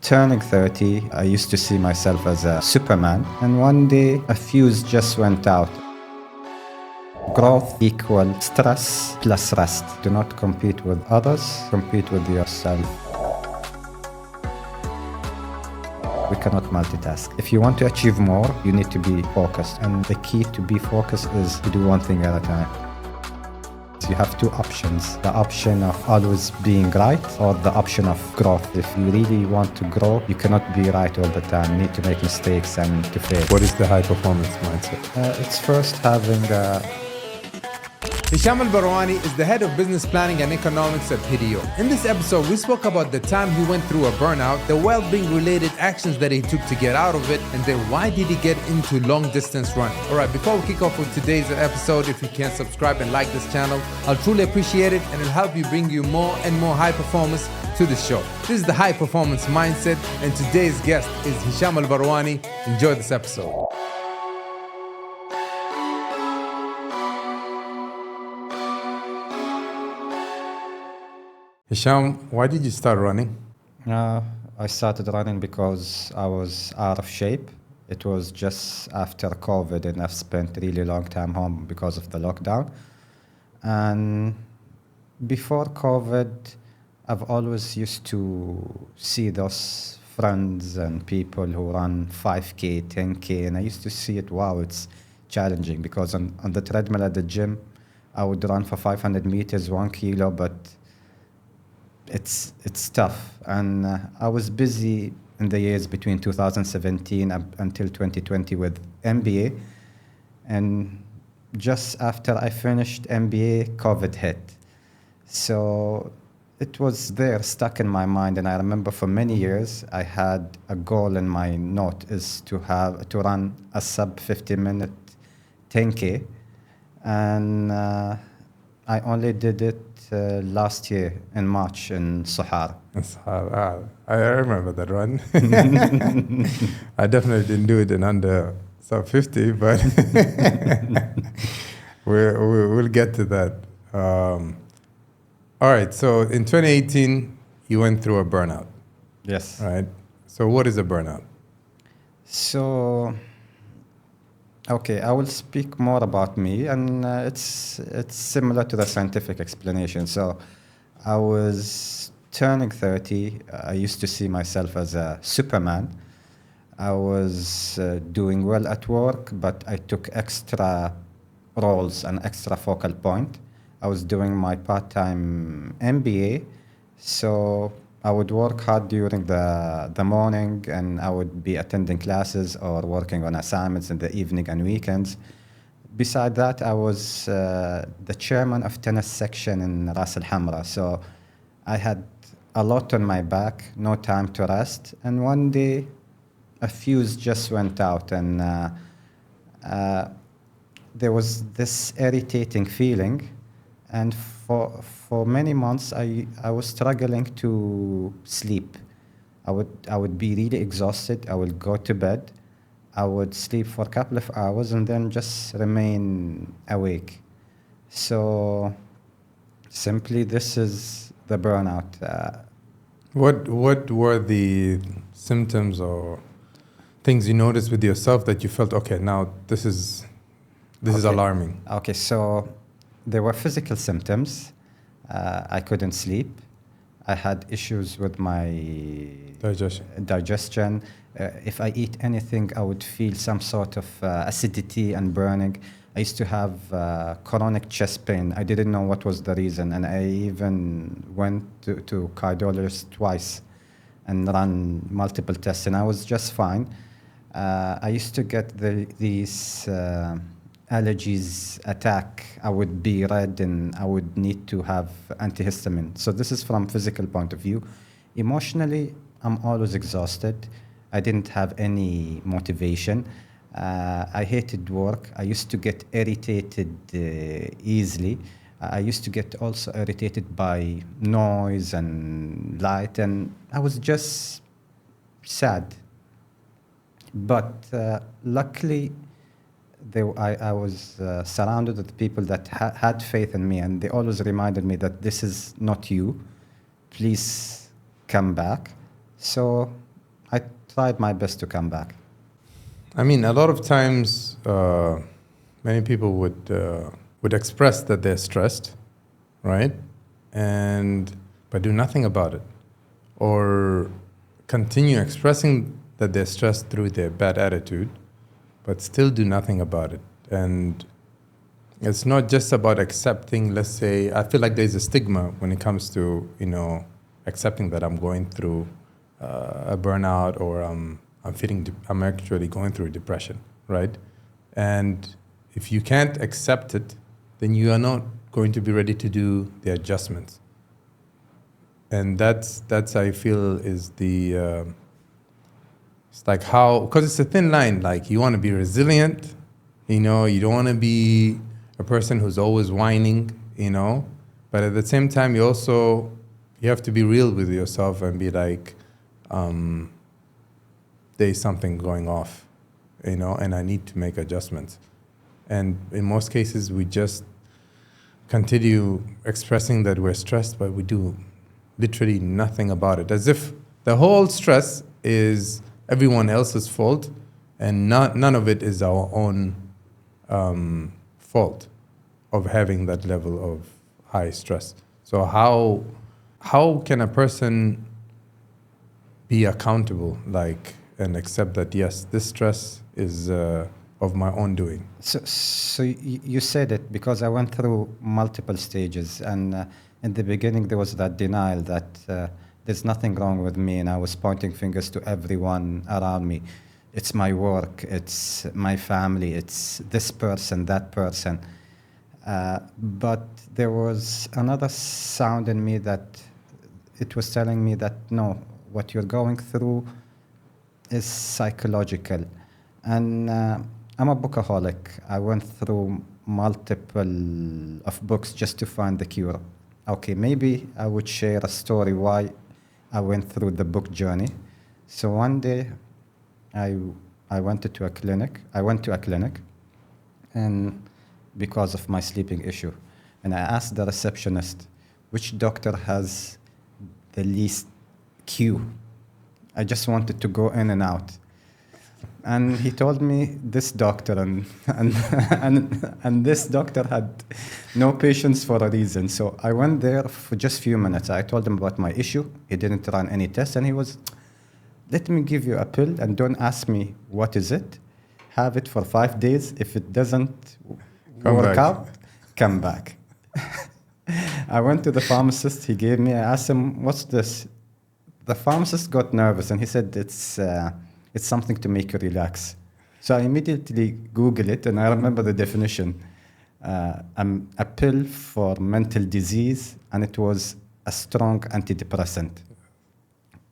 turning 30, I used to see myself as a Superman, and one day a fuse just went out. Growth equal stress plus rest. Do not compete with others, compete with yourself. We cannot multitask. If you want to achieve more, you need to be focused. And the key to be focused is to do one thing at a time. You have two options, the option of always being right or the option of growth. If you really want to grow, you cannot be right all the time. You need to make mistakes and to fail. What is the high performance mindset? It's first having Hisham Al Barwani is the head of business planning and economics at Hideo. In this episode, we spoke about the time he went through a burnout, the well-being related actions that he took to get out of it, and then why did he get into long distance running. All right, before we kick off with today's episode, if you can subscribe and like this channel, I'll truly appreciate it, and it'll help you bring you more and more high performance to the show. This is the high performance mindset, and today's guest is Hisham Al Barwani. Enjoy this episode. Hisham, why did you start running? I started running because I was out of shape. It was just after COVID and I've spent a really long time home because of the lockdown. And before COVID, I've always used to see those friends and people who run 5K, 10K, and I used to see it, wow, it's challenging because on the treadmill at the gym, I would run for 500 meters, 1 kilo, but it's tough. And I was busy in the years between 2017 until 2020 with MBA. And just after I finished MBA, COVID hit. So it was there stuck in my mind. And I remember for many years, I had a goal in my note is to run a sub 50-minute 10K. And I only did it last year in March in Sahar. I remember that run. I definitely didn't do it in under sub 50, but we'll get to that. All right, so in 2018, you went through a burnout. Yes. Right. So what is a burnout? So, okay, I will speak more about me, and it's similar to the scientific explanation. So I was turning 30. I used to see myself as a Superman. I was doing well at work, but I took extra roles and extra focal point. I was doing my part-time MBA, so I would work hard during the morning, and I would be attending classes or working on assignments in the evening and weekends. Beside that, I was the chairman of tennis section in Ras Al Hamra. So I had a lot on my back, no time to rest. And one day, a fuse just went out, and there was this irritating feeling. And for many months, I was struggling to sleep. I would be really exhausted. I would go to bed. I would sleep for a couple of hours and then just remain awake. So simply, this is the burnout. What were the symptoms or things you noticed with yourself that you felt, okay, now this is alarming? Okay, so there were physical symptoms. I couldn't sleep. I had issues with my digestion. If I eat anything, I would feel some sort of acidity and burning. I used to have chronic chest pain. I didn't know what was the reason, and I even went to cardiologist twice and ran multiple tests, and I was just fine. I used to get these allergies attack. I would be red and I would need to have antihistamine. So this is from physical point of view. Emotionally, I'm always exhausted. I didn't have any motivation. I hated work. I used to get irritated easily. I used to get also irritated by noise and light, and I was just sad. But luckily, I was surrounded with people that had faith in me, and they always reminded me that this is not you. Please come back. So I tried my best to come back. I mean, a lot of times, many people would express that they're stressed, right? But do nothing about it, or continue expressing that they're stressed through their bad attitude, but still do nothing about it. And it's not just about accepting. Let's say, I feel like there's a stigma when it comes to accepting that I'm going through a burnout, or I'm actually going through depression, right? And if you can't accept it, then you are not going to be ready to do the adjustments. And that's I feel is the it's like how, because it's a thin line. Like, you want to be resilient, you don't want to be a person who's always whining, but at the same time you have to be real with yourself and be like, there's something going off, and I need to make adjustments. And in most cases, we just continue expressing that we're stressed, but we do literally nothing about it, as if the whole stress is everyone else's fault, and none of it is our own fault of having that level of high stress. So how can a person be accountable, and accept that, yes, this stress is of my own doing? So you said it, because I went through multiple stages, and in the beginning there was that denial that there's nothing wrong with me, and I was pointing fingers to everyone around me. It's my work, it's my family, it's this person, that person. But there was another sound in me that it was telling me that no, what you're going through is psychological. And I'm a bookaholic. I went through multiple of books just to find the cure. Okay, maybe I would share a story why I went through the book journey. So one day I went to a clinic, and because of my sleeping issue. And I asked the receptionist, which doctor has the least queue? I just wanted to go in and out. And he told me this doctor, and this doctor had no patience for a reason. So I went there for just a few minutes. I told him about my issue. He didn't run any tests, and he was, let me give you a pill, and don't ask me what is it. Have it for 5 days. If it doesn't work out, come back. I went to the pharmacist. He gave me, I asked him, what's this? The pharmacist got nervous, and he said, it's something to make you relax. So I immediately Googled it, and I remember the definition. A pill for mental disease, and it was a strong antidepressant.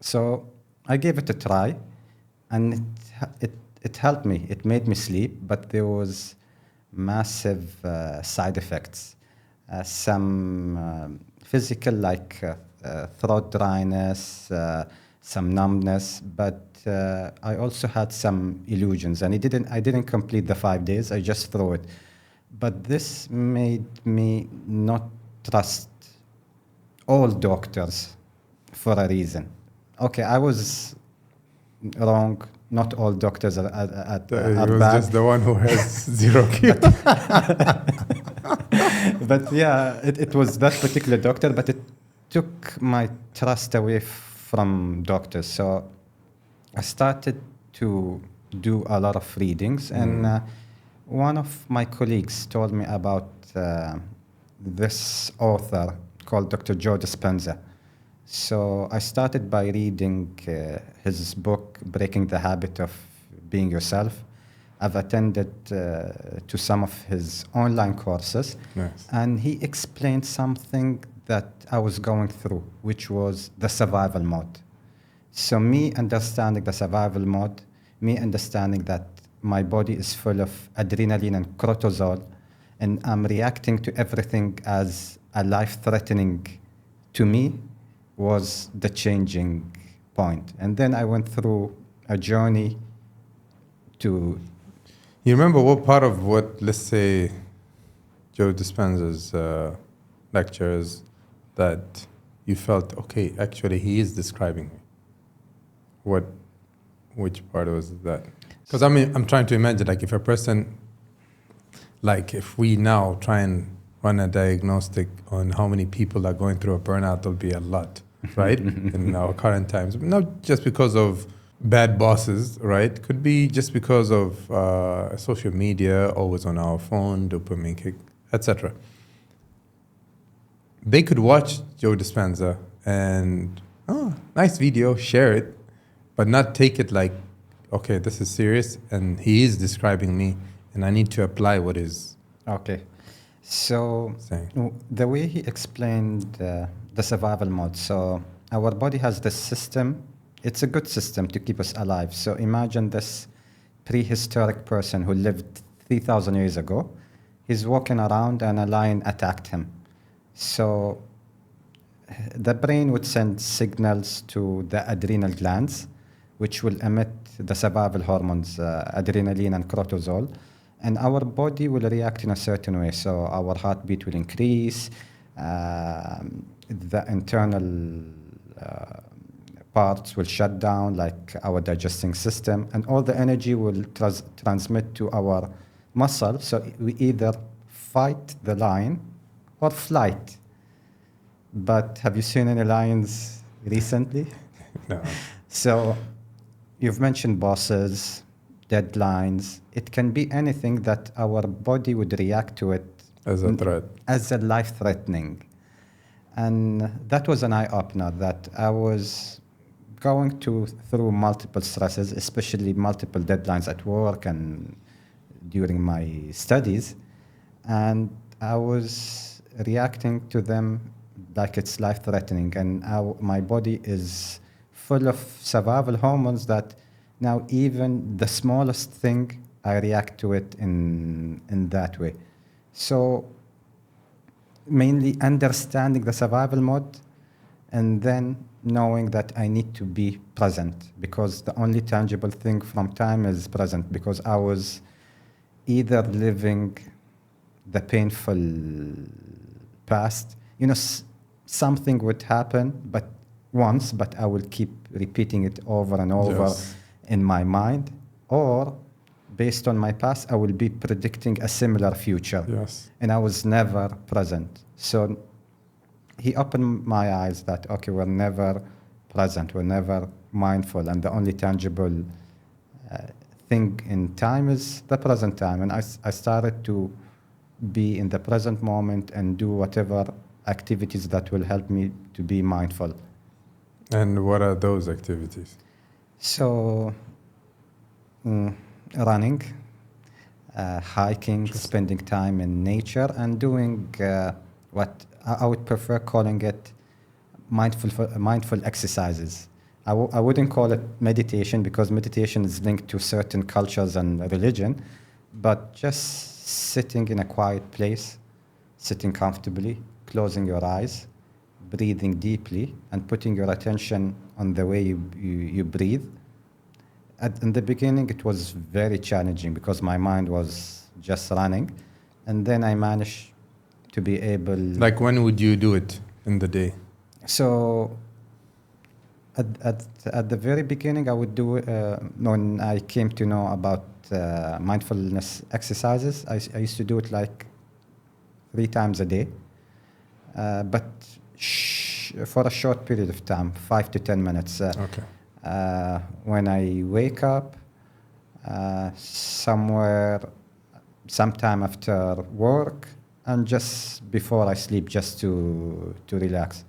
So I gave it a try, and it helped me. It made me sleep, but there was massive side effects. Some physical, like throat dryness, some numbness, but I also had some illusions, and I didn't complete the 5 days. I just threw it. But this made me not trust all doctors for a reason. Okay, I was wrong. Not all doctors are was bad. Just the one who has zero cure. But yeah, it was that particular doctor, but it took my trust away from doctors. So I started to do a lot of readings, and one of my colleagues told me about this author called Dr. Joe Dispenza. So I started by reading his book, Breaking the Habit of Being Yourself. I've attended to some of his online courses, Nice. and he explained something that I was going through, which was the survival mode. So me understanding the survival mode, me understanding that my body is full of adrenaline and cortisol, and I'm reacting to everything as a life-threatening to me, was the changing point. And then I went through a journey to... You remember what part of what, let's say, Joe Dispenza's lectures that you felt, okay, actually he is describing me? Which part was that? Because I mean, I'm trying to imagine, like, if a person, like, if we now try and run a diagnostic on how many people are going through a burnout, there'll be a lot, right? In our current times, not just because of bad bosses, right? Could be just because of social media, always on our phone, dopamine kick, etc. They could watch Joe Dispenza and, oh, nice video, share it, but not take it like, okay, this is serious and he is describing me and I need to apply what is Okay. So saying. the way he explained the survival mode, so our body has this system. It's a good system to keep us alive. So imagine this prehistoric person who lived 3,000 years ago. He's walking around and a lion attacked him. So the brain would send signals to the adrenal glands, which will emit the survival hormones, adrenaline and cortisol, and our body will react in a certain way. So our heartbeat will increase, the internal parts will shut down, like our digesting system, and all the energy will transmit to our muscle. So we either fight the lion or flight. But have you seen any lions recently? No. So you've mentioned bosses, deadlines. It can be anything that our body would react to it As a threat. as a life-threatening. And that was an eye-opener that I was going through multiple stresses, especially multiple deadlines at work and during my studies. And I was reacting to them like it's life-threatening. And my body is full of survival hormones that now even the smallest thing, I react to it in that way. So mainly understanding the survival mode and then knowing that I need to be present, because the only tangible thing from time is present, because I was either living the painful past, something would happen but once, but I will keep repeating it over and over. Yes. In my mind, or based on my past, I will be predicting a similar future. Yes. And I was never present. So he opened my eyes that, okay, we're never present, we're never mindful, and the only tangible thing in time is the present time. And I started to be in the present moment and do whatever activities that will help me to be mindful. And what are those activities? So, running, hiking, spending time in nature, and doing what I would prefer calling it mindful exercises. I wouldn't call it meditation, because meditation is linked to certain cultures and religion, but just sitting in a quiet place, sitting comfortably, closing your eyes, breathing deeply, and putting your attention on the way you breathe. In the beginning, it was very challenging because my mind was just running, and then I managed to be able. Like, when would you do it in the day? So, at the very beginning, I would do when I came to know about mindfulness exercises. I used to do it like 3 times a day, but for a short period of time, 5 to 10 minutes. Okay. When I wake up, sometime after work, and just before I sleep, just to relax.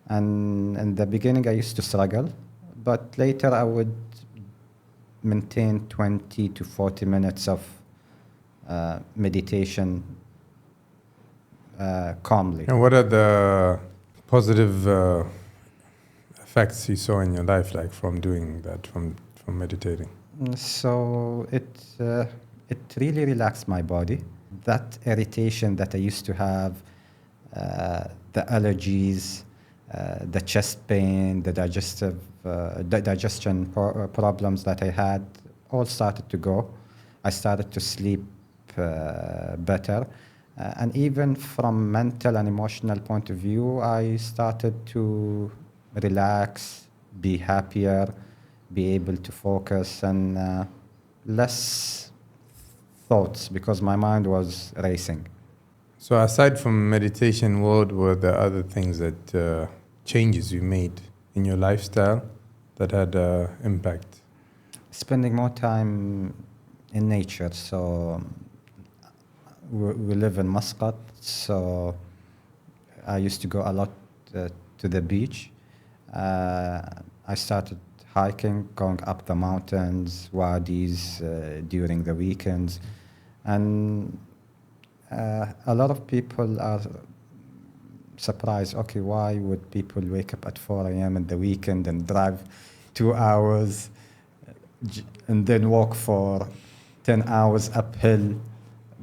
And in the beginning, I used to struggle, but later I would maintain 20 to 40 minutes of meditation calmly. And what are the positive effects you saw in your life, like from doing that, from meditating? So it really relaxed my body. That irritation that I used to have, the allergies, the chest pain, the digestion problems that I had, all started to go. I started to sleep better. And even from mental and emotional point of view, I started to relax, be happier, be able to focus, and less thoughts because my mind was racing. So aside from meditation, what were the other things that changes you made in your lifestyle that had impact? Spending more time in nature. So we live in Muscat, so I used to go a lot to the beach. I started hiking, going up the mountains, wadis during the weekends, and a lot of people are surprised. Okay, why would people wake up at 4 a.m. in the weekend and drive 2 hours and then walk for 10 hours uphill?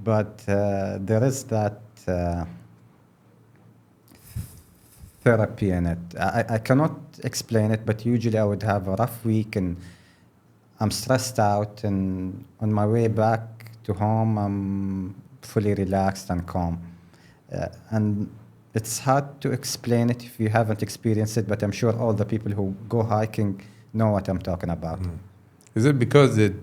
But there is that therapy in it. I cannot explain it, but usually I would have a rough week and I'm stressed out, and on my way back to home, I'm fully relaxed and calm. And it's hard to explain it if you haven't experienced it, but I'm sure all the people who go hiking know what I'm talking about. Is it because it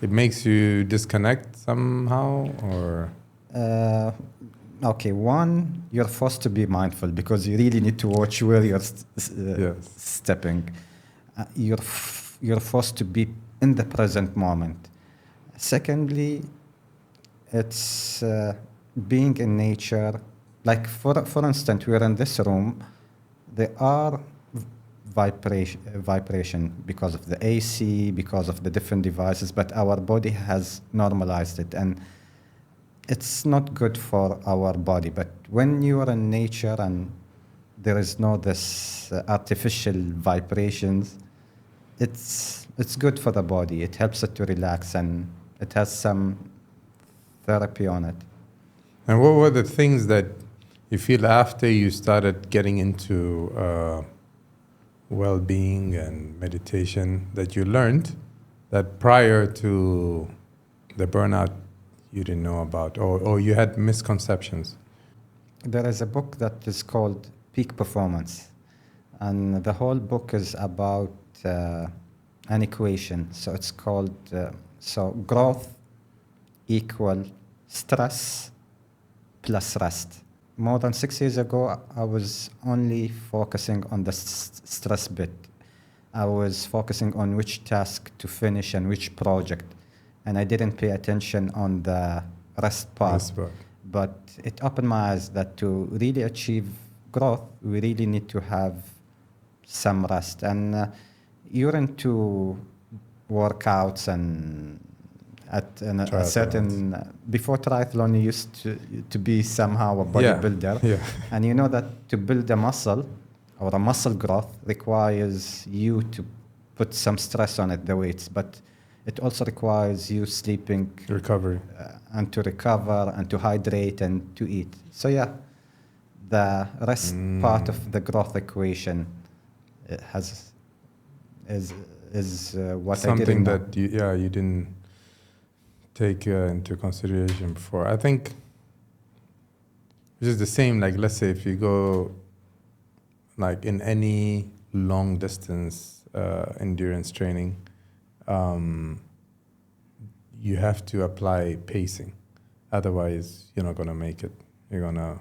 makes you disconnect somehow, or? Okay, one, you're forced to be mindful because you really need to watch where you're Yes. stepping. You're forced to be in the present moment. Secondly, it's being in nature. Like for instance, we're in this room. There are vibration because of the AC, because of the different devices, but our body has normalized it, and it's not good for our body. But when you are in nature and there is no this artificial vibrations, it's good for the body. It helps it to relax, and it has some therapy on it. And what were the things that you feel after you started getting into well-being and meditation that you learned that prior to the burnout you didn't know about, or you had misconceptions? There is a book that is called Peak Performance, and the whole book is about an equation. So it's called growth equal stress plus rest. More than 6 years ago, I was only focusing on the stress bit. I was focusing on which task to finish and which project, and I didn't pay attention on the rest part. But it opened my eyes that to really achieve growth, we really need to have some rest. And you're into workouts and at a certain before triathlon, you used to be somehow a bodybuilder. Yeah. And you know that to build a muscle or a muscle growth requires you to put some stress on it, the weights, but it also requires you sleeping, Recovery. And to recover and to hydrate and to eat. So yeah, the rest part of the growth equation is what something I didn't that you didn't take into consideration before. I think it's just the same. Like, let's say if you go like in any long distance endurance training, you have to apply pacing. Otherwise, you're not gonna make it. You're gonna,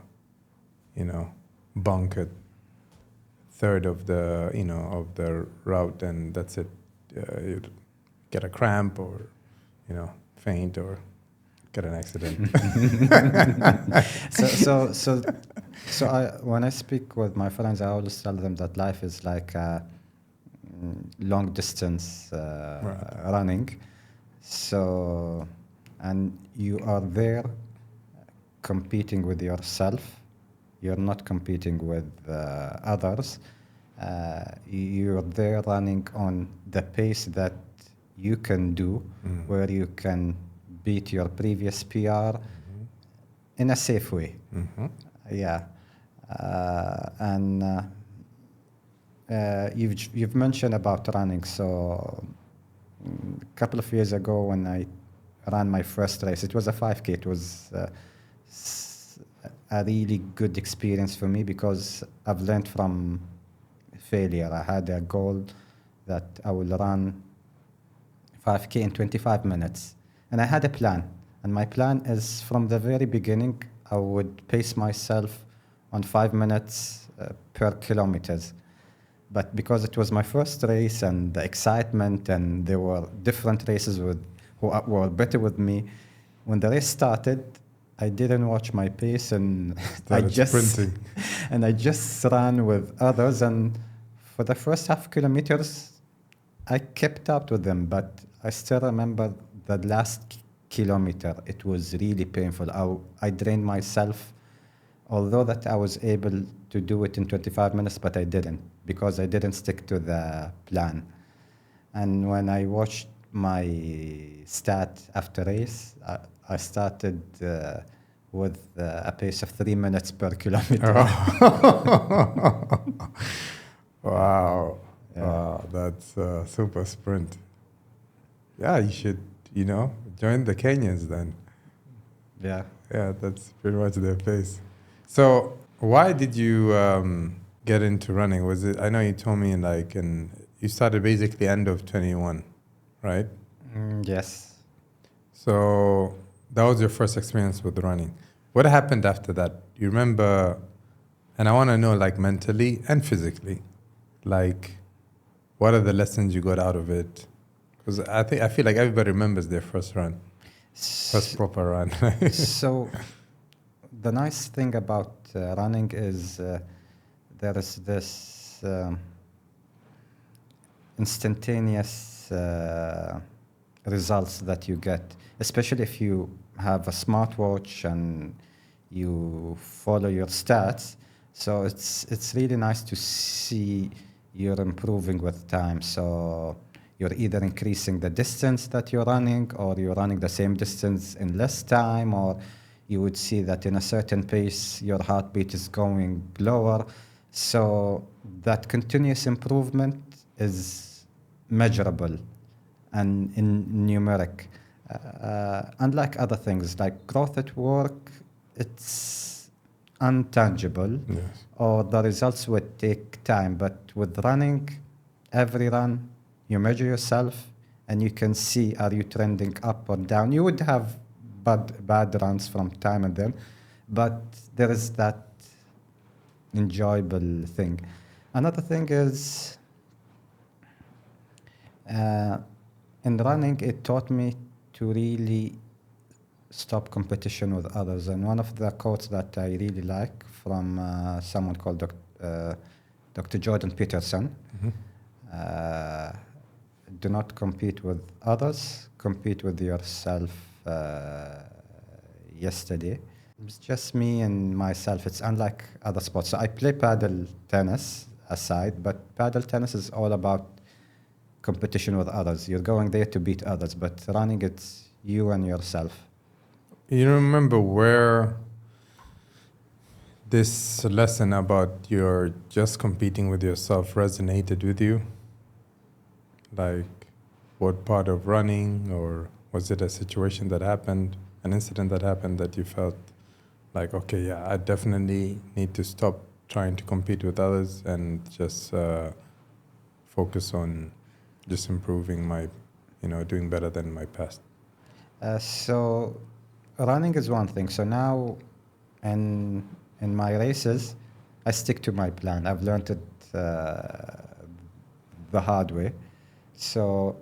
bunk a third of the, of the route, and that's it. You get a cramp, or, faint, or get an accident. So when I speak with my friends, I always tell them that life is like long distance running. So, and you are there competing with yourself. You're not competing with others. You're there running on the pace that you can do, where you can beat your previous PR in a safe way. Yeah. And you've mentioned about running. So a couple of years ago when I ran my first race, it was a 5K. It was a really good experience for me because I've learned from failure. I had a goal that I will run 5K in 25 minutes. And I had a plan. And my plan is from the very beginning, I would pace myself on 5 minutes per kilometers. But because it was my first race and the excitement, and there were different races were better with me, when the race started, I didn't watch my pace, and Sprinting. and I just ran with others. And for the first half kilometers, I kept up with them. But I still remember the last kilometer. It was really painful. I drained myself, although that I was able to do it in 25 minutes, but I didn't because I didn't stick to the plan. And when I watched my stat after race, I started with a pace of 3 minutes per kilometer. Wow. Yeah. Wow, that's a super sprint. Yeah, you should, join the Kenyans then. Yeah. Yeah, that's pretty much their pace. So why did you get into running? Was it, I know you told me you started basically end of 21, right? Yes. So that was your first experience with running. What happened after that? You remember, and I want to know mentally and physically, what are the lessons you got out of it? Because I feel like everybody remembers their first run, first proper run. So the nice thing about running is there is this instantaneous results that you get, especially if you have a smartwatch and you follow your stats. So it's really nice to see you're improving with time. So you're either increasing the distance that you're running, or you're running the same distance in less time, or you would see that in a certain pace your heartbeat is going lower. So that continuous improvement is measurable and in numeric. Unlike other things like growth at work, it's untangible, Yes. or the results would take time. But with running, every run, you measure yourself and you can see, are you trending up or down? You would have bad runs from time and then, but there is that enjoyable thing. Another thing is, in running, it taught me to really stop competition with others. And one of the quotes that I really like from someone called Dr. Jordan Peterson, do not compete with others, compete with yourself. Yesterday, it's just me and myself. It's unlike other sports. So I play paddle tennis aside, but paddle tennis is all about competition with others. You're going there to beat others, but running, it's you and yourself. You remember where this lesson about your just competing with yourself resonated with you? What part of running, or was it a situation that happened, an incident that happened that you felt okay, yeah, I definitely need to stop trying to compete with others and just focus on just improving my, doing better than my past? So running is one thing. So now in my races, I stick to my plan. I've learned it the hard way. So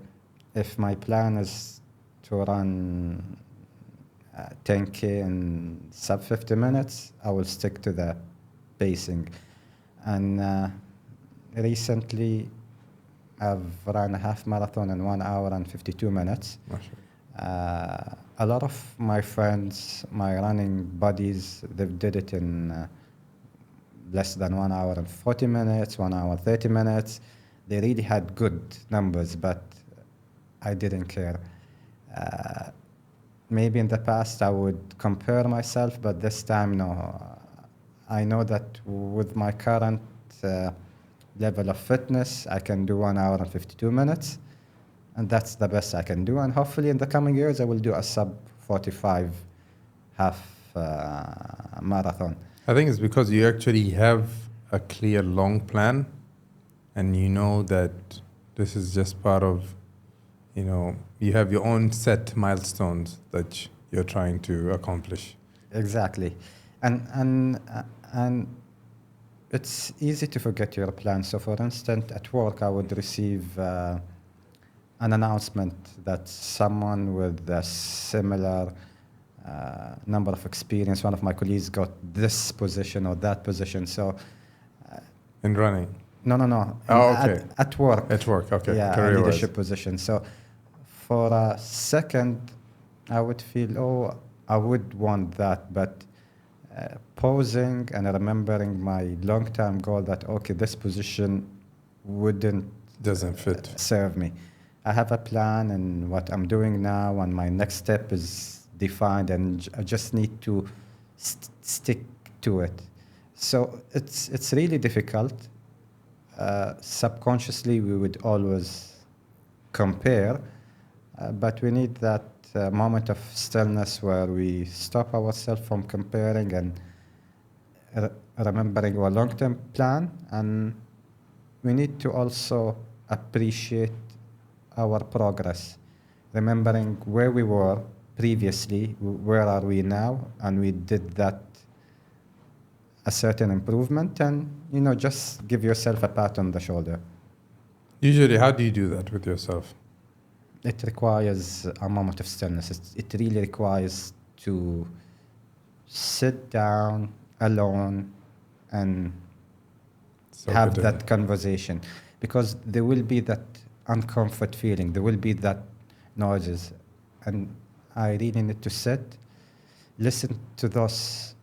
if my plan is to run 10K in sub 50 minutes, I will stick to the pacing. And recently, I've run a half marathon in 1 hour and 52 minutes. A lot of my friends, my running buddies, they've did it in less than 1 hour and 40 minutes, 1 hour 30 minutes. They really had good numbers, but I didn't care. Maybe in the past I would compare myself, but this time, no. I know that with my current level of fitness, I can do 1 hour and 52 minutes. And that's the best I can do. And hopefully in the coming years, I will do a sub 45 half marathon. I think it's because you actually have a clear long plan, and you know that this is just part of, you have your own set milestones that you're trying to accomplish. Exactly. And it's easy to forget your plan. So, for instance, at work, I would receive an announcement that someone with a similar number of experience, one of my colleagues got this position or that position. So, In running. no. Oh, okay. At work. At work, okay. Yeah, a Career-wise. leadership position. So, for a second, I would feel, oh, I would want that, but pausing and remembering my long-term goal that, okay, this position wouldn't Doesn't fit. serve me. I have a plan and what I'm doing now, and my next step is defined, and I just need to stick to it. So it's really difficult. Subconsciously, we would always compare, but we need that moment of stillness where we stop ourselves from comparing and remembering our long-term plan, and we need to also appreciate our progress, remembering where we were previously, where are we now, and we did that a certain improvement, and just give yourself a pat on the shoulder. Usually, how do you do that with yourself? It requires a moment of stillness. It really requires to sit down alone and So have good. that conversation, because there will be that uncomfort feeling, there will be that noises, and I really need to sit, listen to those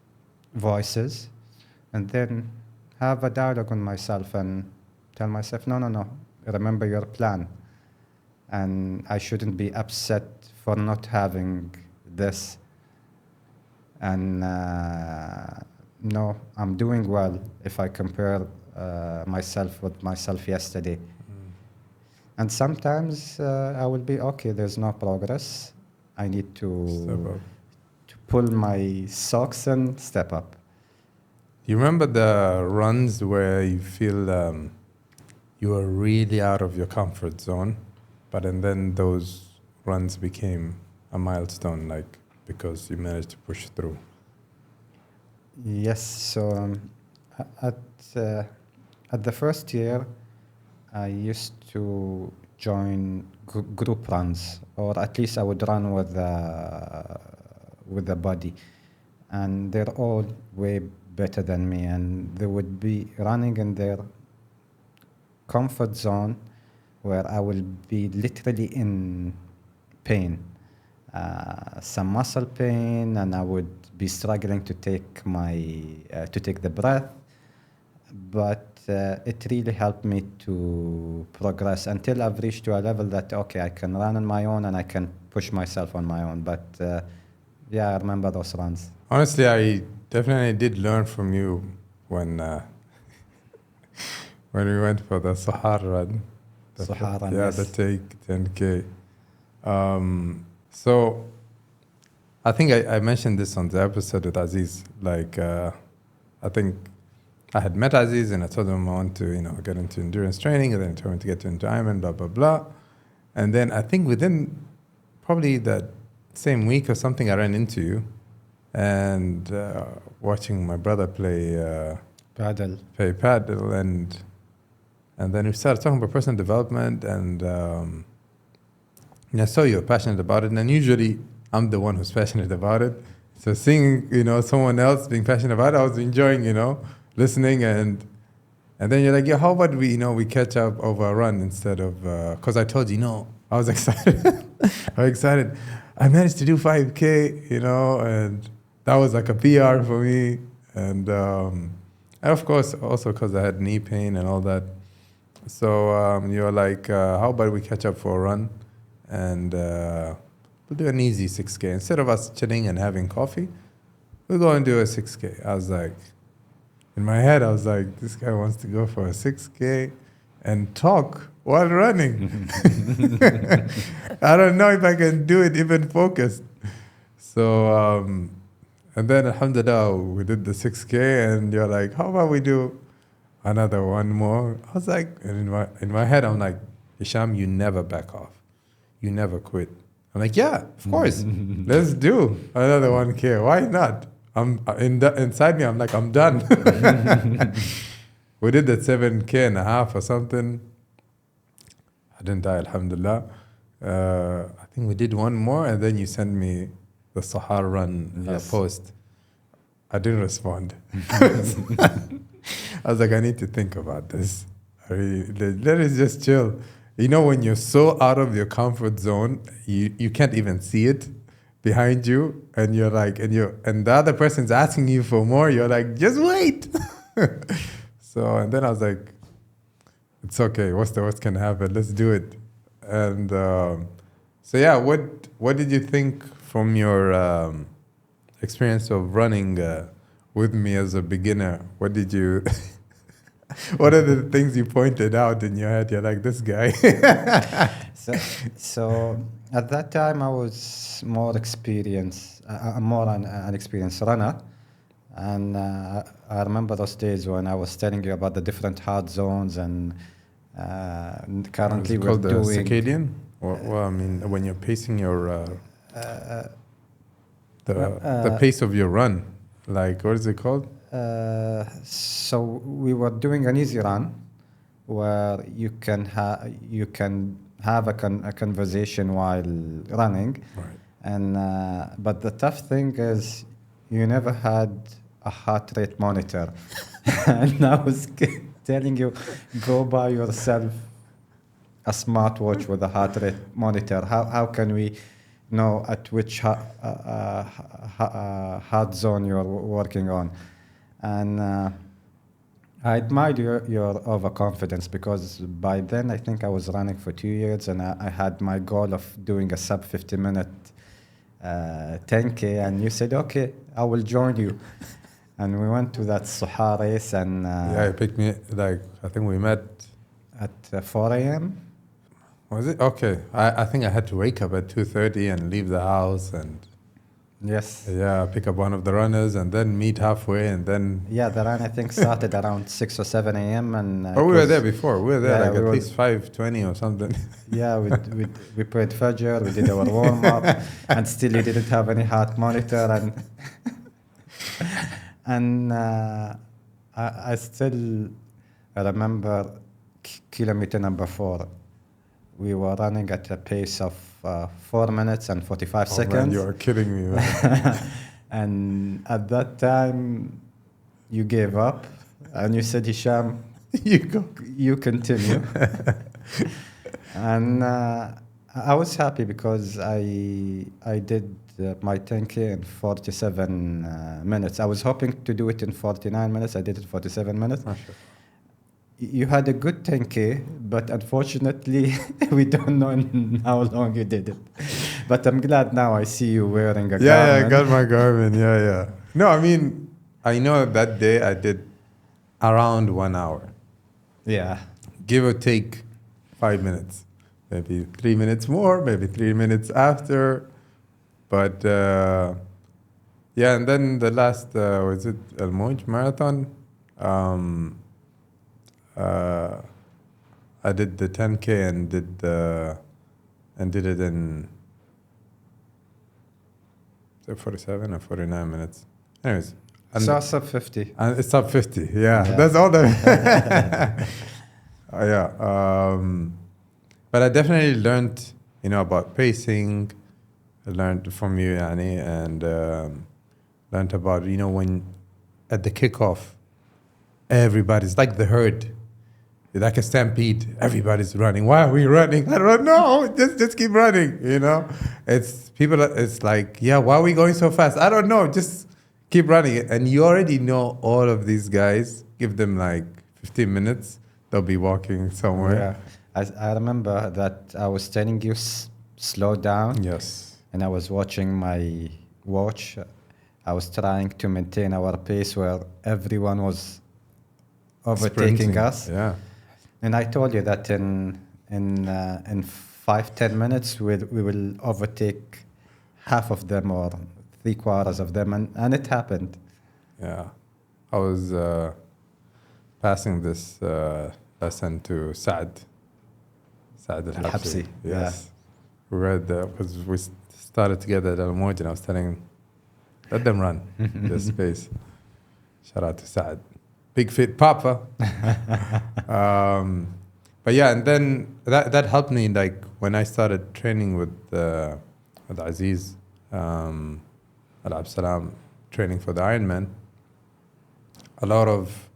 voices, and then have a dialogue with myself and tell myself, no, remember your plan, and I shouldn't be upset for not having this, and no, I'm doing well if I compare myself with myself yesterday. And sometimes I will be, okay, there's no progress. I need Step to up. pull my socks and step up. You remember the runs where you feel you are really out of your comfort zone, and then those runs became a milestone, like because you managed to push through? Yes, so at the first year, I used to join group runs, or at least I would run with the body, and they're all way better than me, and they would be running in their comfort zone, where I will be literally in pain, some muscle pain, and I would be struggling to take the breath, but it really helped me to progress until I've reached to a level that, okay, I can run on my own and I can push myself on my own. But yeah, I remember those runs. Honestly, I definitely did learn from you when when we went for the Sahara run. Sahara, Yeah, yes. the take 10K. So I think I mentioned this on the episode with Aziz. Like, I think I had met Aziz and I told him I want to, get into endurance training, and then he told me to get into Ironman, blah, blah, blah. And then I think within probably that same week or something, I ran into you and watching my brother play Paddle. paddle, and then we started talking about personal development, and I saw you were passionate about it, and usually I'm the one who's passionate about it. So seeing, someone else being passionate about it, I was enjoying, listening, and then you're like, yeah, how about we catch up over a run instead of, because I told you, I was excited. I was excited. I managed to do 5K, and that was like a PR for me. And of course, also because I had knee pain and all that. So you're like, how about we catch up for a run? And we'll do an easy 6K. Instead of us chilling and having coffee, we'll go and do a 6K. I was like, in my head, I was like, this guy wants to go for a 6K and talk while running. I don't know if I can do it even focused. So, and then alhamdulillah, we did the 6K, and you're like, how about we do another one more? I was like, and in my head, I'm like, Hisham, you never back off. You never quit. I'm like, yeah, of course. Let's do another 1K. Why not? Inside me, I'm like, I'm done. We did that 7K and a half or something. I didn't die, alhamdulillah. I think we did one more, and then you sent me the Sahara run post. I didn't respond. I was like, I need to think about this. Let us just chill. You know, when you're so out of your comfort zone, you can't even see it behind you, and you're like, and the other person's asking you for more. You're like, just wait. So, and then I was like, it's okay. What's the worst can happen? Let's do it. And so, yeah, what did you think from your experience of running with me as a beginner? What did you? What are the things you pointed out in your head? You're like, this guy. So at that time, I was more experienced, more an experienced runner. And I remember those days when I was telling you about the different hard zones, and currently we're doing circadian. Well, I mean, when you're pacing your the pace of your run, like what is it called? So we were doing an easy run, where you can have a conversation while running, Right. and but the tough thing is you never had a heart rate monitor, and I was telling you, go buy yourself a smartwatch with a heart rate monitor. How can we know at which heart zone you're working on? And I admired your overconfidence, because by then I think I was running for 2 years, and I had my goal of doing a sub 50-minute 10K, and you said, okay, I will join you. And we went to that Sahara race, and Yeah, you picked me, like, I think we met. at 4 a.m. Was it? Okay. I think I had to wake up at 2:30 and leave the house and Yes. pick up one of the runners and then meet halfway and then. Yeah, the run I think started around 6 or 7 a.m. and Oh, we were there before. We were there Yeah, like at least 5:20 or something. Yeah, we prayed Fajr, we did our warm up, and still you didn't have any heart monitor, and I still remember kilometer number 4. We were running at a pace of 4 minutes and 45 Oh, seconds. man, you are kidding me, man. And at that time, you gave up, and you said, Hisham, You go. you continue. And I was happy because I did my 10K in 47 minutes. I was hoping to do it in 49 minutes. I did it in 47 minutes. Mashallah. You had a good 10K, but unfortunately, we don't know how long you did it. But I'm glad now I see you wearing a Yeah, I garment. got my Garmin. Yeah. No, I mean, I know that day I did around 1 hour, Yeah. give or take 5 minutes, maybe 3 minutes more, maybe 3 minutes after. But yeah, and then the last, was it Al Moj Marathon? I did the 10K and did it in 47 or 49 minutes. Anyways, and So sub 50. and it's up 50. Yeah, Yeah. that's all that. Yeah. But I definitely learned, about pacing. I learned from you, Yani, and learned about, when at the kickoff, everybody's like the herd. It's like a stampede. Everybody's running. Why are we running? I don't know. Just keep running. It's people. It's like, yeah. Why are we going so fast? I don't know. Just keep running. And you already know all of these guys. Give them like 15 minutes. They'll be walking somewhere. Yeah. I remember that I was telling you slow down. Yes. And I was watching my watch. I was trying to maintain our pace where everyone was overtaking Sprinting. us. Yeah. And I told you that in 5-10 minutes we will overtake half of them or 3/4 of them, and it happened. Yeah. I was passing this lesson to Saad Saad Al Al-Habsi. Habsi. Yes. We read because we started together at Al-Mawj, and I was telling him, let them run this space. Shout out to Saad. Big fit Papa. But yeah, and then that helped me, like when I started training with Aziz Al-Absalam, training for the Ironman. A lot of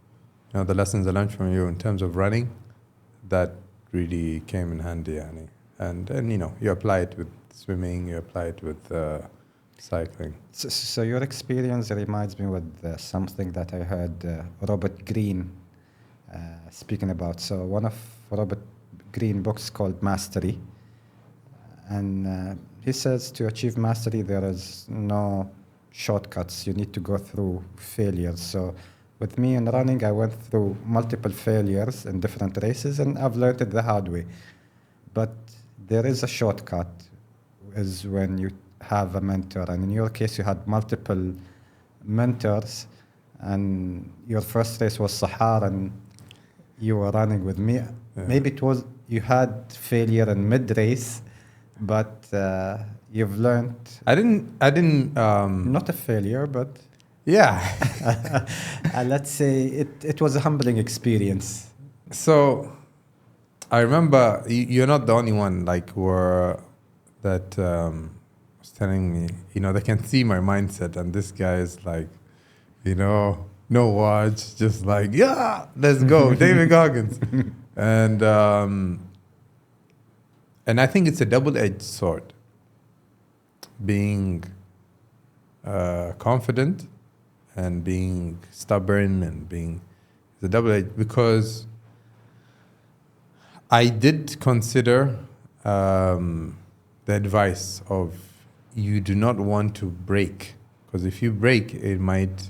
the lessons I learned from you in terms of running, that really came in handy, yani. And you apply it with swimming, you apply it with cycling. So your experience reminds me with something that I heard Robert Greene speaking about. So one of Robert Greene books called Mastery, and he says to achieve mastery there is no shortcuts. You need to go through failures. So with me in running, I went through multiple failures in different races, and I've learned it the hard way. But there is a shortcut, is when you have a mentor. And in your case, you had multiple mentors, and your first race was Sahar, and you were running with me. Yeah. Maybe it was you had failure in mid-race, but you've learned. I didn't. Not a failure, but Yeah. let's say it was a humbling experience. So I remember you're not the only one that was telling me, they can see my mindset, and this guy is like, no watch, just like, yeah, let's go, David Goggins. And I think it's a double-edged sword, being confident and being stubborn and being the double-edged, because I did consider the advice of you do not want to break, because if you break, it might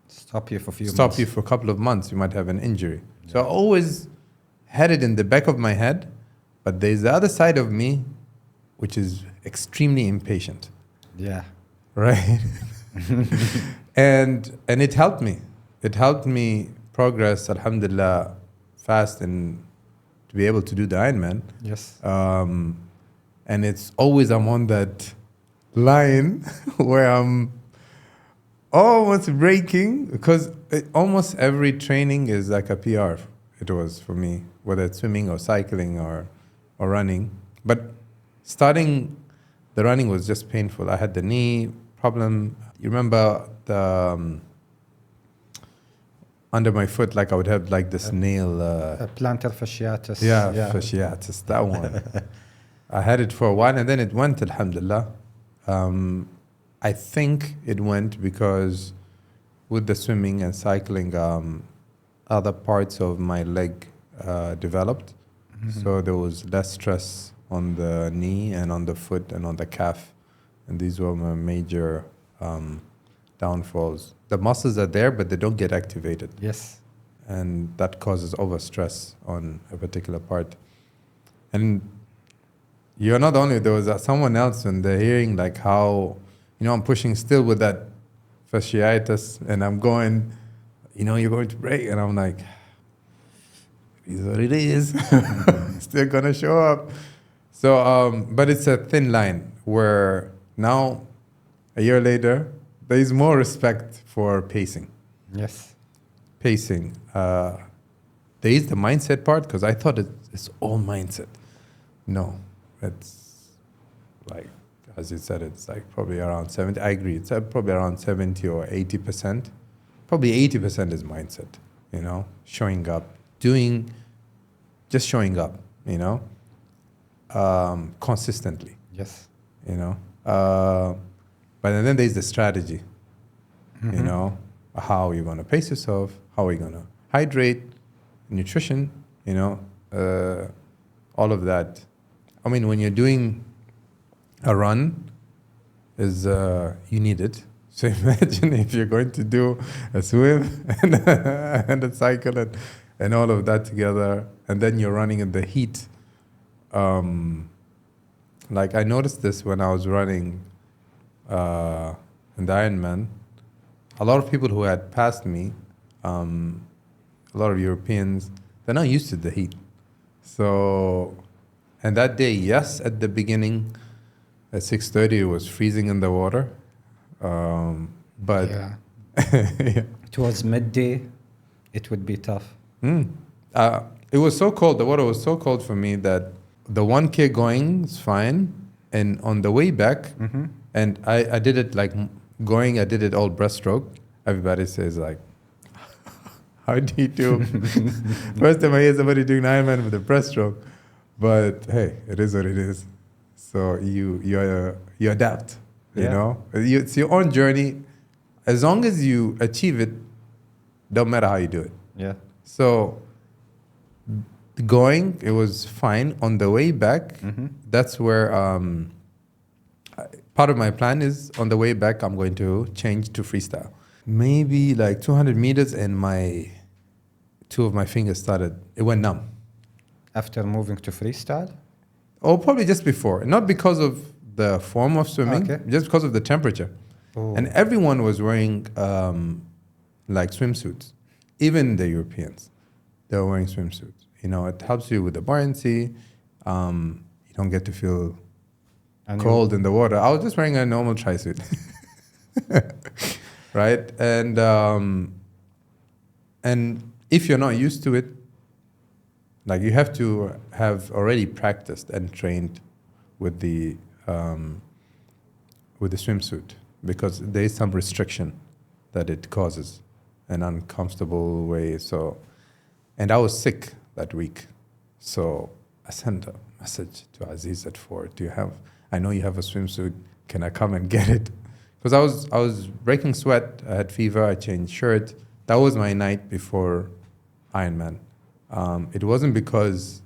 Stop you for a few stop months. you for a couple of months. You might have an injury. Yeah. So I always had it in the back of my head, but there's the other side of me, which is extremely impatient. Yeah. Right? and it helped me. It helped me progress, alhamdulillah, fast and to be able to do the Ironman. Yes. And it's always I'm on that line where I'm almost breaking, because almost every training is like a PR. It was for me, whether it's swimming or cycling or running. But starting the running was just painful. I had the knee problem. You remember the under my foot, like I would have like this nail. Plantar fasciitis. Yeah, fasciitis, that one. I had it for a while, and then it went, alhamdulillah. I think it went because with the swimming and cycling, other parts of my leg developed. Mm-hmm. So there was less stress on the knee and on the foot and on the calf. And these were my major downfalls. The muscles are there, but they don't get activated. Yes. And that causes overstress on a particular part. And you're not only, there was someone else when they're hearing like how, I'm pushing still with that fasciitis, and I'm going, you're going to break. And I'm like, it is what it is. Still going to show up. So, but it's a thin line where now, a year later, there is more respect for pacing. Yes. Pacing. There is the mindset part, because I thought it's all mindset. No, it's like, as you said, it's like probably around 70. I agree. It's probably around 70 or 80%. Probably 80% is mindset, showing up, just showing up, consistently. Yes. But then there's the strategy, mm-hmm. How you're going to pace yourself, how are you going to hydrate, nutrition, all of that. I mean, when you're doing a run, you need it. So imagine if you're going to do a swim and a cycle and all of that together, and then you're running in the heat. Like I noticed this when I was running in the Ironman. A lot of people who had passed me, a lot of Europeans, they're not used to the heat. So And that day, yes, at the beginning, at 6:30, it was freezing in the water. But Yeah. yeah. Towards midday, it would be tough. It was so cold. The water was so cold for me that the 1K going is fine. And on the way back, and I did it like going, I did it all breaststroke. Everybody says like, how do you do? First time I hear somebody doing Ironman with a breaststroke. But hey, it is what it is. So you adapt, you Yeah. know? It's your own journey. As long as you achieve it, don't matter how you do it. Yeah. So going, it was fine. On the way back, that's where part of my plan is on the way back, I'm going to change to freestyle. Maybe like 200 meters and two of my fingers it went numb. After moving to freestyle? Or probably just before. Not because of the form of swimming, Okay. just because of the temperature. Oh. And everyone was wearing like swimsuits. Even the Europeans, they were wearing swimsuits. You know, it helps you with the buoyancy. You don't get to feel And cold in the water. I was just wearing a normal tri-suit. Right? And if you're not used to it, like you have to have already practiced and trained with the swimsuit, because there is some restriction that it causes, an uncomfortable way. So, and I was sick that week, so I sent a message to Aziz at 4. I know you have a swimsuit. Can I come and get it? Because I was breaking sweat. I had fever. I changed shirt. That was my night before Ironman. It wasn't because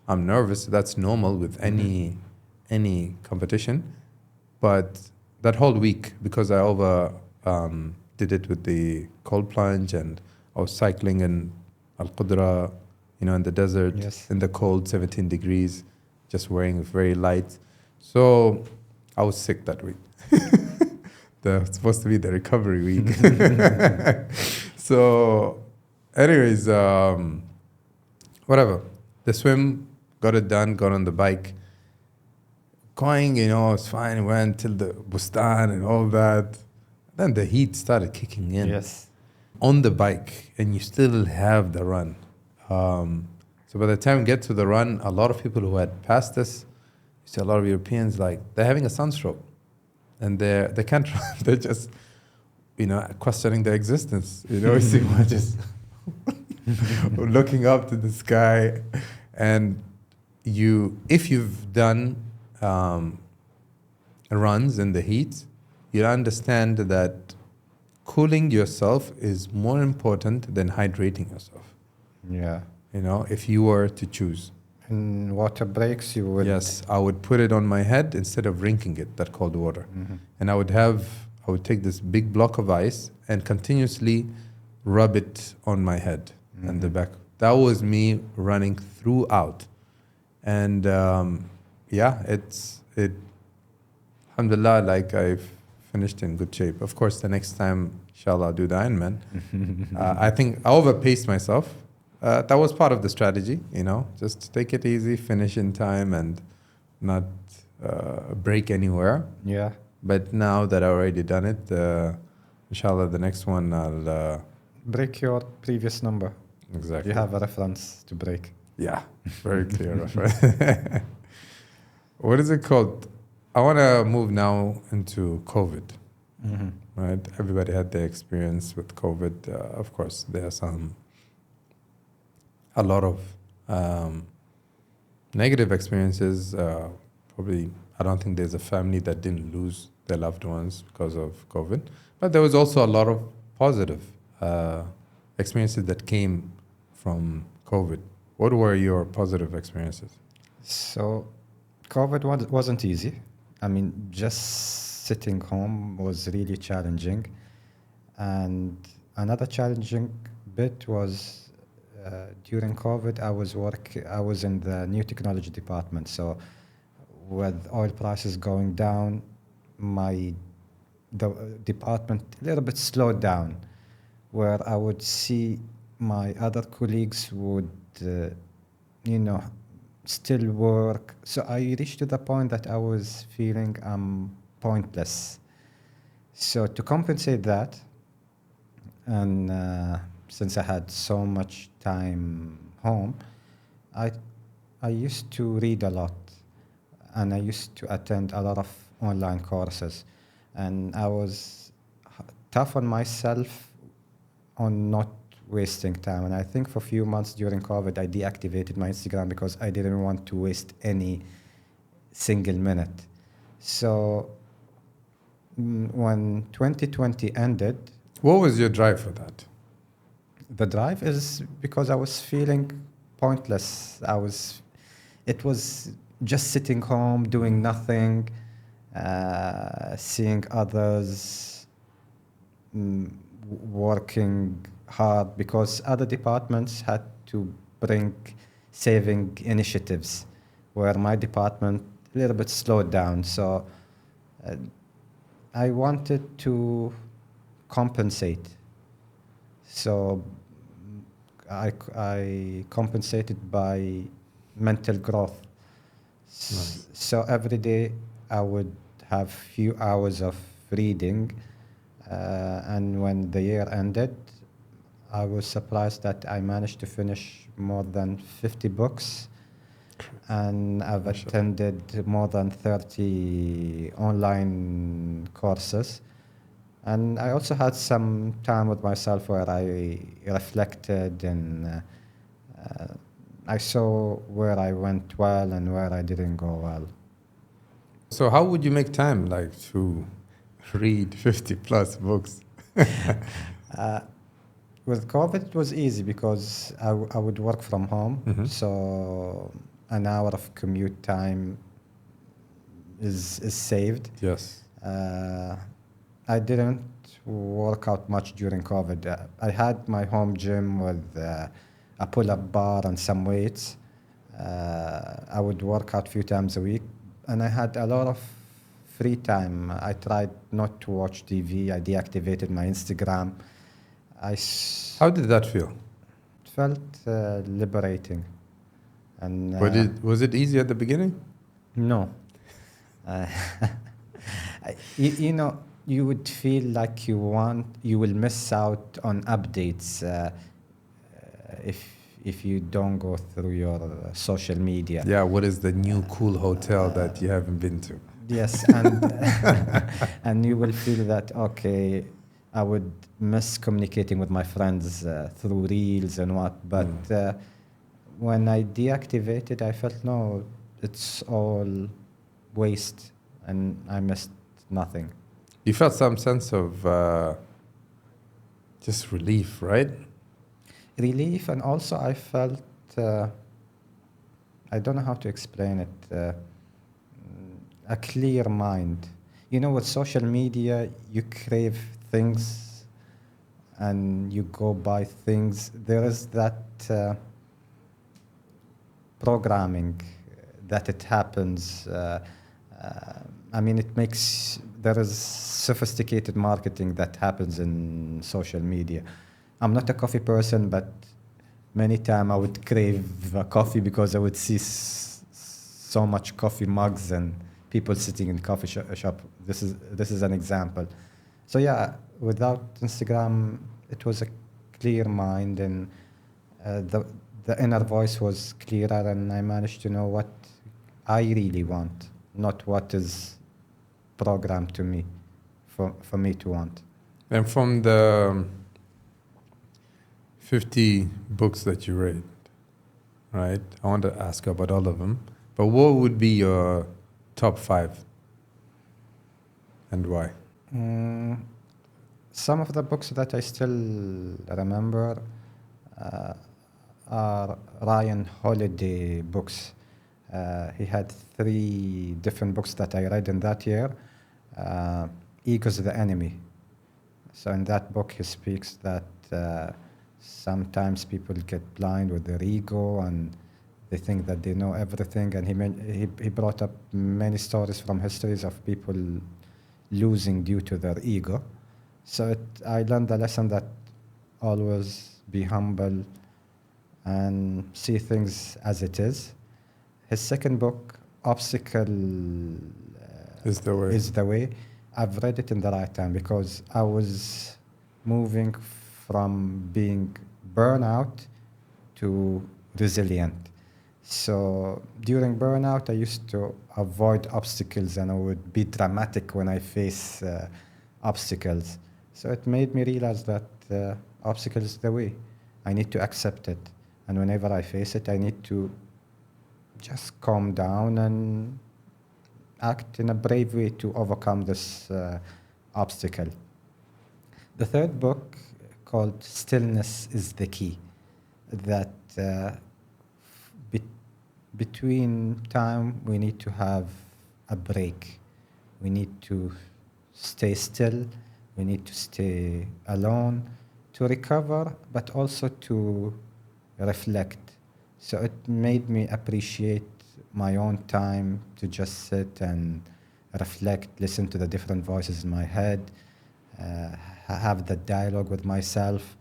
I'm nervous. That's normal with any competition. But that whole week, because I did it with the cold plunge, and I was cycling in Al Qudra, in the desert, Yes. in the cold, 17 degrees, just wearing very light. So I was sick that week. That's supposed to be the recovery week. So, anyways, whatever. The swim, got it done, got on the bike. Going, it's fine. Went till the Bustan and all that. Then the heat started kicking in. Yes. On the bike, and you still have the run. So by the time we get to the run, a lot of people who had passed us, you see a lot of Europeans, like, they're having a sunstroke. And they can't run. They're just, questioning their existence. You see what just looking up to the sky. And if you've done runs in the heat, you understand that cooling yourself is more important than hydrating yourself. Yeah. If you were to choose. In water breaks, you would. Yes, I would put it on my head instead of drinking it, that cold water. And I would take this big block of ice and continuously rub it on my head and the back. That was me running throughout. And alhamdulillah, like, I've finished in good shape. Of course, the next time, inshallah, I'll do the Ironman. I think I overpaced myself. That was part of the strategy, just take it easy, finish in time, and not break anywhere. Yeah. But now that I've already done it, inshallah, the next one I'll... Break your previous number. Exactly. You have a reference to break. Yeah, very clear reference. What is it called? I want to move now into COVID. Right? Everybody had their experience with COVID. Of course, there are a lot of negative experiences. Probably, I don't think there's a family that didn't lose their loved ones because of COVID. But there was also a lot of positive experiences that came from COVID. What were your positive experiences? So, COVID wasn't easy. I mean, just sitting home was really challenging. And another challenging bit was during COVID, I was in the new technology department. So with oil prices going down, the department a little bit slowed down, where I would see my other colleagues would, still work. So I reached to the point that I was feeling pointless. So to compensate that, and since I had so much time home, I I used to read a lot, and I used to attend a lot of online courses, and I was tough on myself on not wasting time. And I think for a few months during COVID, I deactivated my Instagram because I didn't want to waste any single minute. So when 2020 ended, What was your drive for that? the drive is because I was feeling pointless. It was just sitting home, doing nothing, seeing others working hard because other departments had to bring saving initiatives where my department a little bit slowed down. So uh, I wanted to compensate. So I compensated by mental growth. Nice. So every day I would have few hours of reading, and when the year ended, I was surprised that I managed to finish more than 50 books, and I've Mashallah. attended more than 30 online courses. And I also had some time with myself where I reflected and I saw where I went well and where I didn't go well. So how would you make time like to read 50 plus books? Uh, with COVID, it was easy because I would work from home. Mhm. So an hour of commute time is saved. Yes. I didn't work out much during COVID. I had my home gym with a pull-up bar and some weights. I would work out a few times a week, and I had a lot of free time. I tried not to watch TV. I deactivated my Instagram. How did that feel? It felt liberating, and Was it easy at the beginning? no, uh, you know, you would feel like you will miss out on updates if you don't go through your social media. Yeah, what is the new cool hotel that you haven't been to? Yes, and and you will feel that okay, I would miss communicating with my friends through reels and what. But when I deactivated, I felt no, it's all waste, and I missed nothing. You felt some sense of just relief, right? Relief, and also I felt I don't know how to explain it. A clear mind. You know, with social media, you crave things and you go by things. There is that programming that it happens. I mean, there is sophisticated marketing that happens in social media. I'm not a coffee person, but many times I would crave a coffee because I would see so much coffee mugs and people sitting in coffee shop. This is an example. So yeah, without Instagram, it was a clear mind, and the inner voice was clearer, and I managed to know what I really want, not what is programmed to me for me to want. And from the 50 books that you read, right? I want to ask about all of them, but what would be your top 5 and why? Some of the books that I still remember are Ryan Holiday books. He had 3 different books that I read in that year. Ego's the Enemy. So in that book, he speaks that sometimes people get blind with their ego and they think that they know everything. And he brought up many stories from histories of people losing due to their ego. So I learned the lesson that always be humble and see things as it is. His second book, Obstacle Is the way. is the way. I've read it in the right time because I was moving from being burnout to resilient. So during burnout, I used to avoid obstacles and I would be dramatic when I face obstacles. So it made me realize that obstacle is the way. I need to accept it. And whenever I face it, I need to just calm down and act in a brave way to overcome this obstacle. The third book, called Stillness is the Key, that be- between time we need to have a break. We need to stay still. We need to stay alone to recover, but also to reflect. So it made me appreciate my own time to just sit and reflect, listen to the different voices in my head, have the dialogue with myself,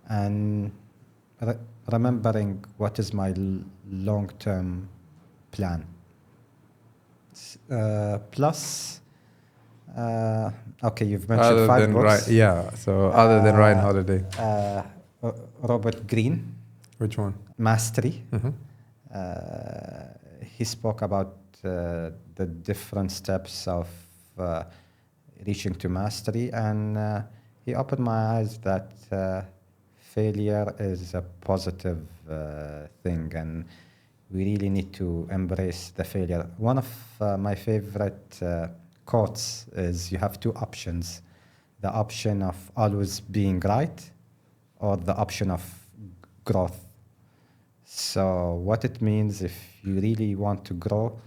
and remembering what is my long-term plan. Plus, okay, you've mentioned Other five than books. so other than Ryan Holiday, Robert Greene, which one? Mastery. Mm-hmm. He spoke about the different steps of reaching to mastery, and he opened my eyes that failure is a positive thing, and we really need to embrace the failure. One of my favorite quotes is, you have two options: the option of always being right or the option of growth. So what it means, if you really want to grow,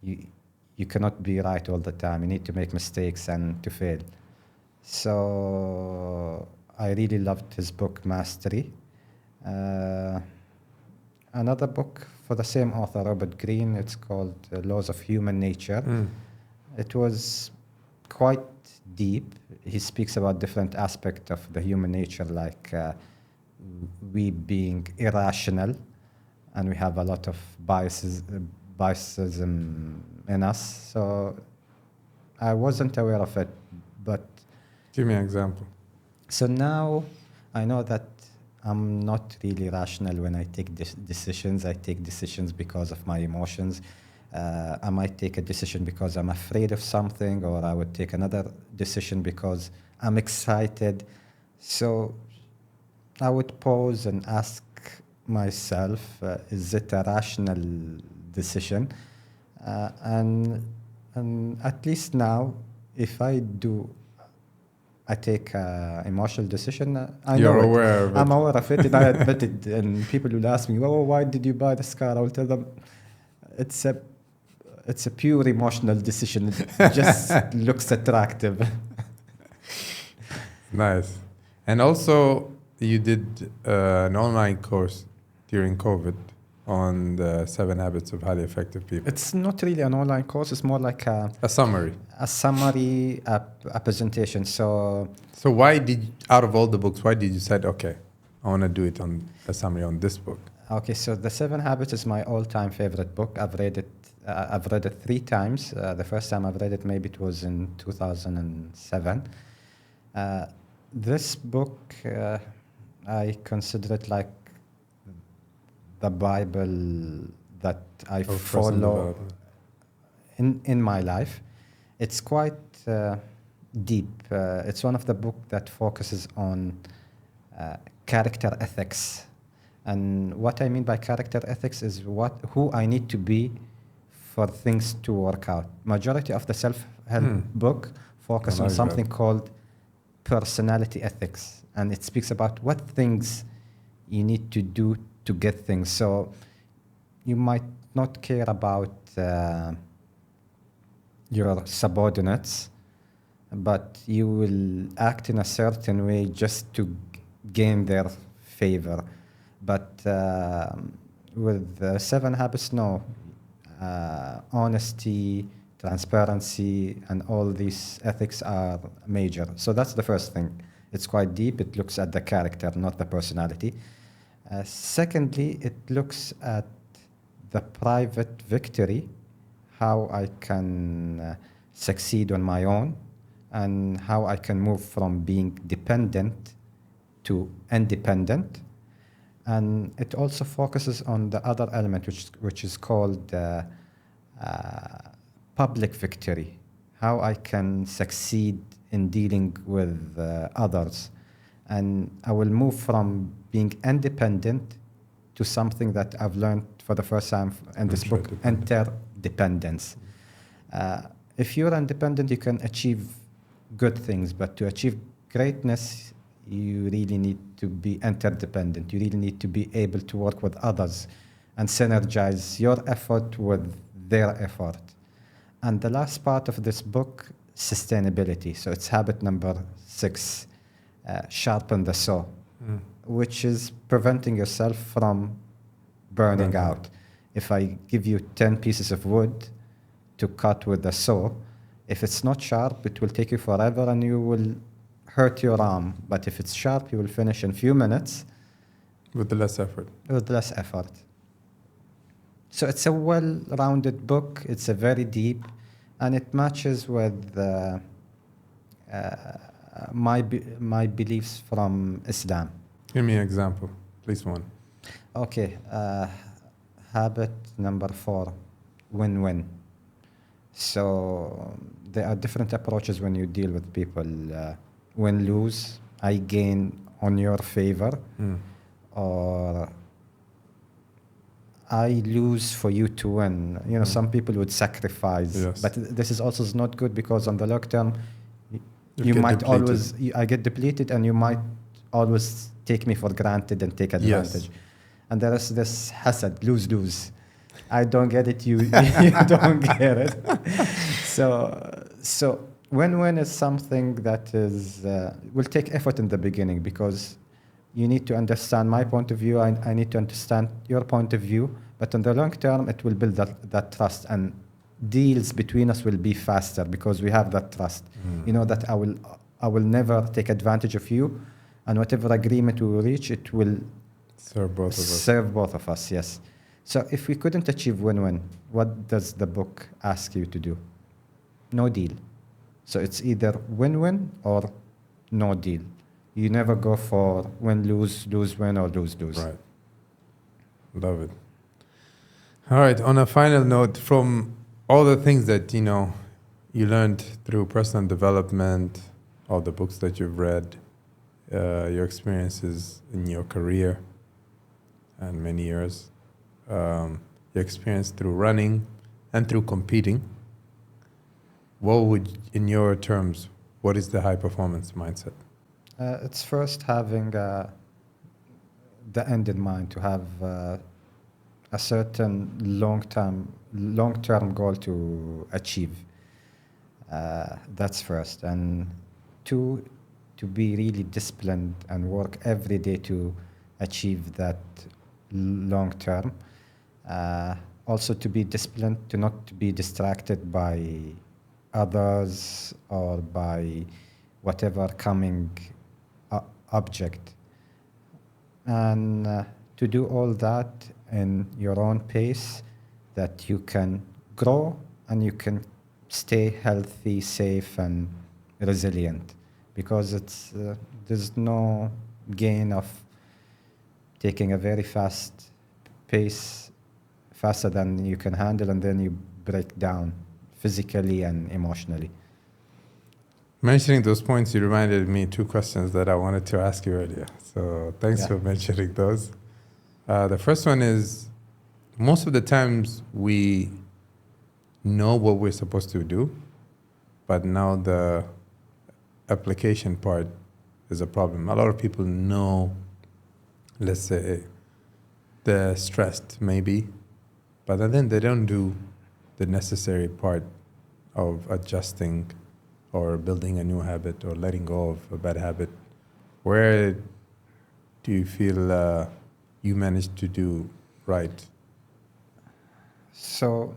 you cannot be right all the time. You need to make mistakes and to fail. So I really loved his book, Mastery. Another book for the same author, Robert Greene, it's called Laws of Human Nature. It was quite deep. He speaks about different aspects of the human nature, like we being irrational, and we have a lot of biases in us. So I wasn't aware of it, but Give me an example. so now I know that I'm not really rational when I take decisions. I take decisions because of my emotions. I might take a decision because I'm afraid of something, or I would take another decision because I'm excited. So I would pause and ask myself, is it a rational decision? And at least now, if I take an emotional decision, I You're know it. aware of it. I'm aware of it, and I admit it. And people will ask me, "Oh, why did you buy this car?" I will tell them, it's a pure emotional decision. It just looks attractive. Nice. And also, you did an online course during COVID on the 7 Habits of Highly Effective People. It's not really an online course. It's more like A summary. a summary, a presentation. So So out of all the books, why did you decide, okay, I want to do it on a summary on this book? okay, so The 7 Habits is my all-time favorite book. I've read it 3 times. The first time I've read it, maybe it was in 2007. This book, I consider it like the Bible that I Of personal follow development. in my life. It's quite deep. It's one of the books that focuses on character ethics. And what I mean by character ethics is who I need to be for things to work out. Majority of the self-help book focus I on like something that. called personality ethics, and it speaks about what things you need to do to get things. So you might not care about your subordinates, but you will act in a certain way just to gain their favor. But with 7 Habits, no. Honesty, transparency, and all these ethics are major. So that's the first thing. It's quite deep. It looks at the character, not the personality. Secondly, it looks at the private victory, how I can succeed on my own, and how I can move from being dependent to independent. And it also focuses on the other element, which is called public victory, how I can succeed in dealing with others. And I will move from being independent to something that I've learned for the first time in this book, interdependence. If you're independent, you can achieve good things, but to achieve greatness, you really need to be interdependent. You really need to be able to work with others and synergize your effort with their effort. And the last part of this book, sustainability. So it's habit number 6, sharpen the saw, which is preventing yourself from burning out. If I give you 10 pieces of wood to cut with a saw, if it's not sharp, it will take you forever and you will hurt your arm. But if it's sharp, you will finish in a few minutes. With less effort. With less effort. So it's a well-rounded book. It's a very deep, and it matches with my beliefs from Islam. Give me an example, please one. Okay, habit number 4, win-win. So there are different approaches when you deal with people. Win-lose, I gain on your favor, or I lose for you to win. You know, some people would sacrifice, but this is also not good, because on the long term, you might depleted. I get depleted, and you might always take me for granted and take advantage. And there is this hasad, lose-lose. I don't get it, you don't get it. So win-win is something that is will take effort in the beginning, because you need to understand my point of view, I need to understand your point of view, but in the long term, it will build that trust, and deals between us will be faster because we have that trust. You know that I will never take advantage of you, and whatever agreement we will reach, it will serve both of us. Serve both of us, yes. So if we couldn't achieve win-win, what does the book ask you to do? No deal. So it's either win-win or no deal. You never go for win-lose, lose-win, or lose-lose. Right. Love it. All right. On a final note, from all the things that, you learned through personal development, all the books that you've read, your experiences in your career and many years, your experience through running and through competing, what would, in your terms, what is the high performance mindset? It's first having the end in mind, to have a certain long-term goal to achieve. That's first. And 2, to be really disciplined and work every day to achieve that long-term. Also to be disciplined, to not be distracted by others or by whatever coming object. And to do all that in your own pace, that you can grow and you can stay healthy, safe, and resilient. Because there's no gain of taking a very fast pace, faster than you can handle, and then you break down physically and emotionally. Mentioning those points, you reminded me 2 questions that I wanted to ask you earlier. So thanks for mentioning those. The first one is, most of the times we know what we're supposed to do, but now the application part is a problem. A lot of people know, let's say, they're stressed maybe, but then they don't do the necessary part of adjusting or building a new habit or letting go of a bad habit. Where do you feel you managed to do right? So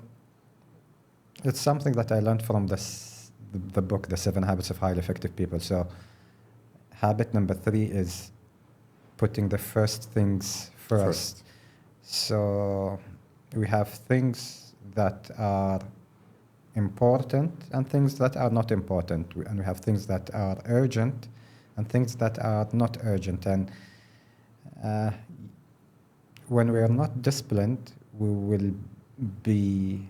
it's something that I learned from the book, The 7 Habits of Highly Effective People. So habit number 3 is putting the first things first. So we have things that are important and things that are not important. And we have things that are urgent and things that are not urgent. And uh, when we are not disciplined, we will be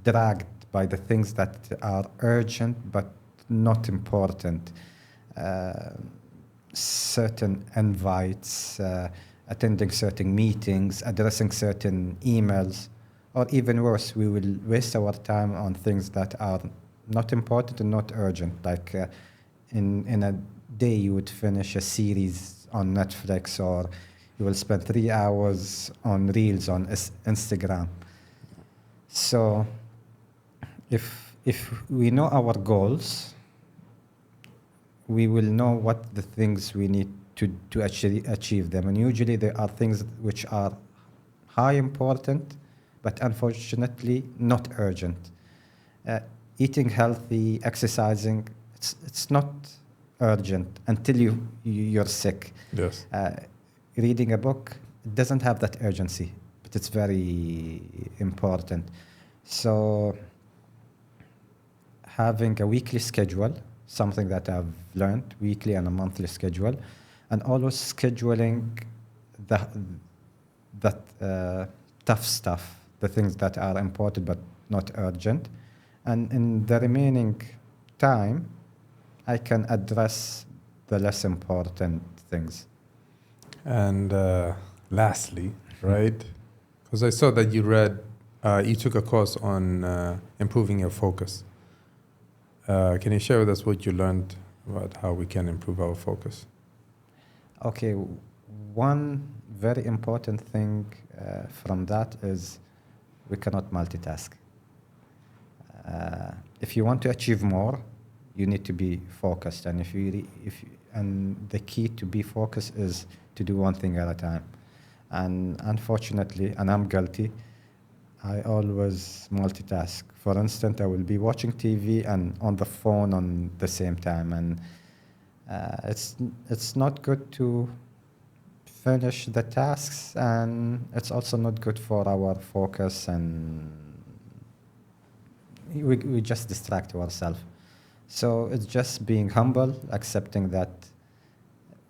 dragged by the things that are urgent but not important. Uh, Certain invites, attending certain meetings, addressing certain emails, or even worse, we will waste our time on things that are not important and not urgent. Like in a day, you would finish a series on Netflix, or you will spend 3 hours on Reels on Instagram. So if we know our goals, we will know what the things we need to actually achieve them. And usually there are things which are high important, but unfortunately not urgent. Eating healthy, exercising, it's not urgent until you're sick. Yes. Reading a book, it doesn't have that urgency, but it's very important. So having a weekly schedule, something that I've learned, weekly and a monthly schedule, and always scheduling that tough stuff, the things that are important but not urgent. And in the remaining time, I can address the less important things. And lastly, right? Because I saw that you took a course on improving your focus. Can you share with us what you learned about how we can improve our focus? Okay, one very important thing from that is we cannot multitask. If you want to achieve more, you need to be focused, and and the key to be focused is to do one thing at a time. And unfortunately, and I'm guilty, I always multitask. For instance, I will be watching TV and on the phone on the same time, and it's not good to finish the tasks, and it's also not good for our focus, and we just distract ourselves. So it's just being humble, accepting that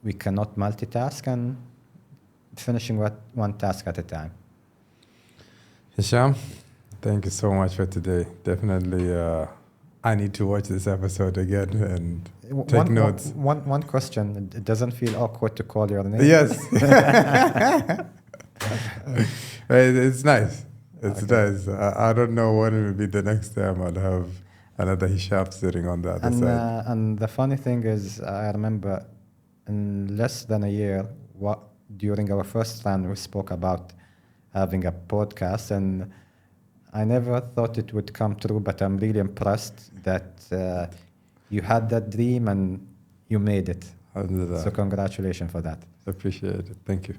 we cannot multitask, and finishing one task at a time. Hisham, thank you so much for today. Definitely, I need to watch this episode again and take notes. One question. It doesn't feel awkward to call your name? Yes. It's nice. It's nice. I don't know when it will be the next time I'll have another Hisham sitting on the other side. And the funny thing is, I remember in less than a year, during our first run, we spoke about having a podcast, and I never thought it would come true, but I'm really impressed that you had that dream and you made it. So congratulations for that. Appreciate it. Thank you.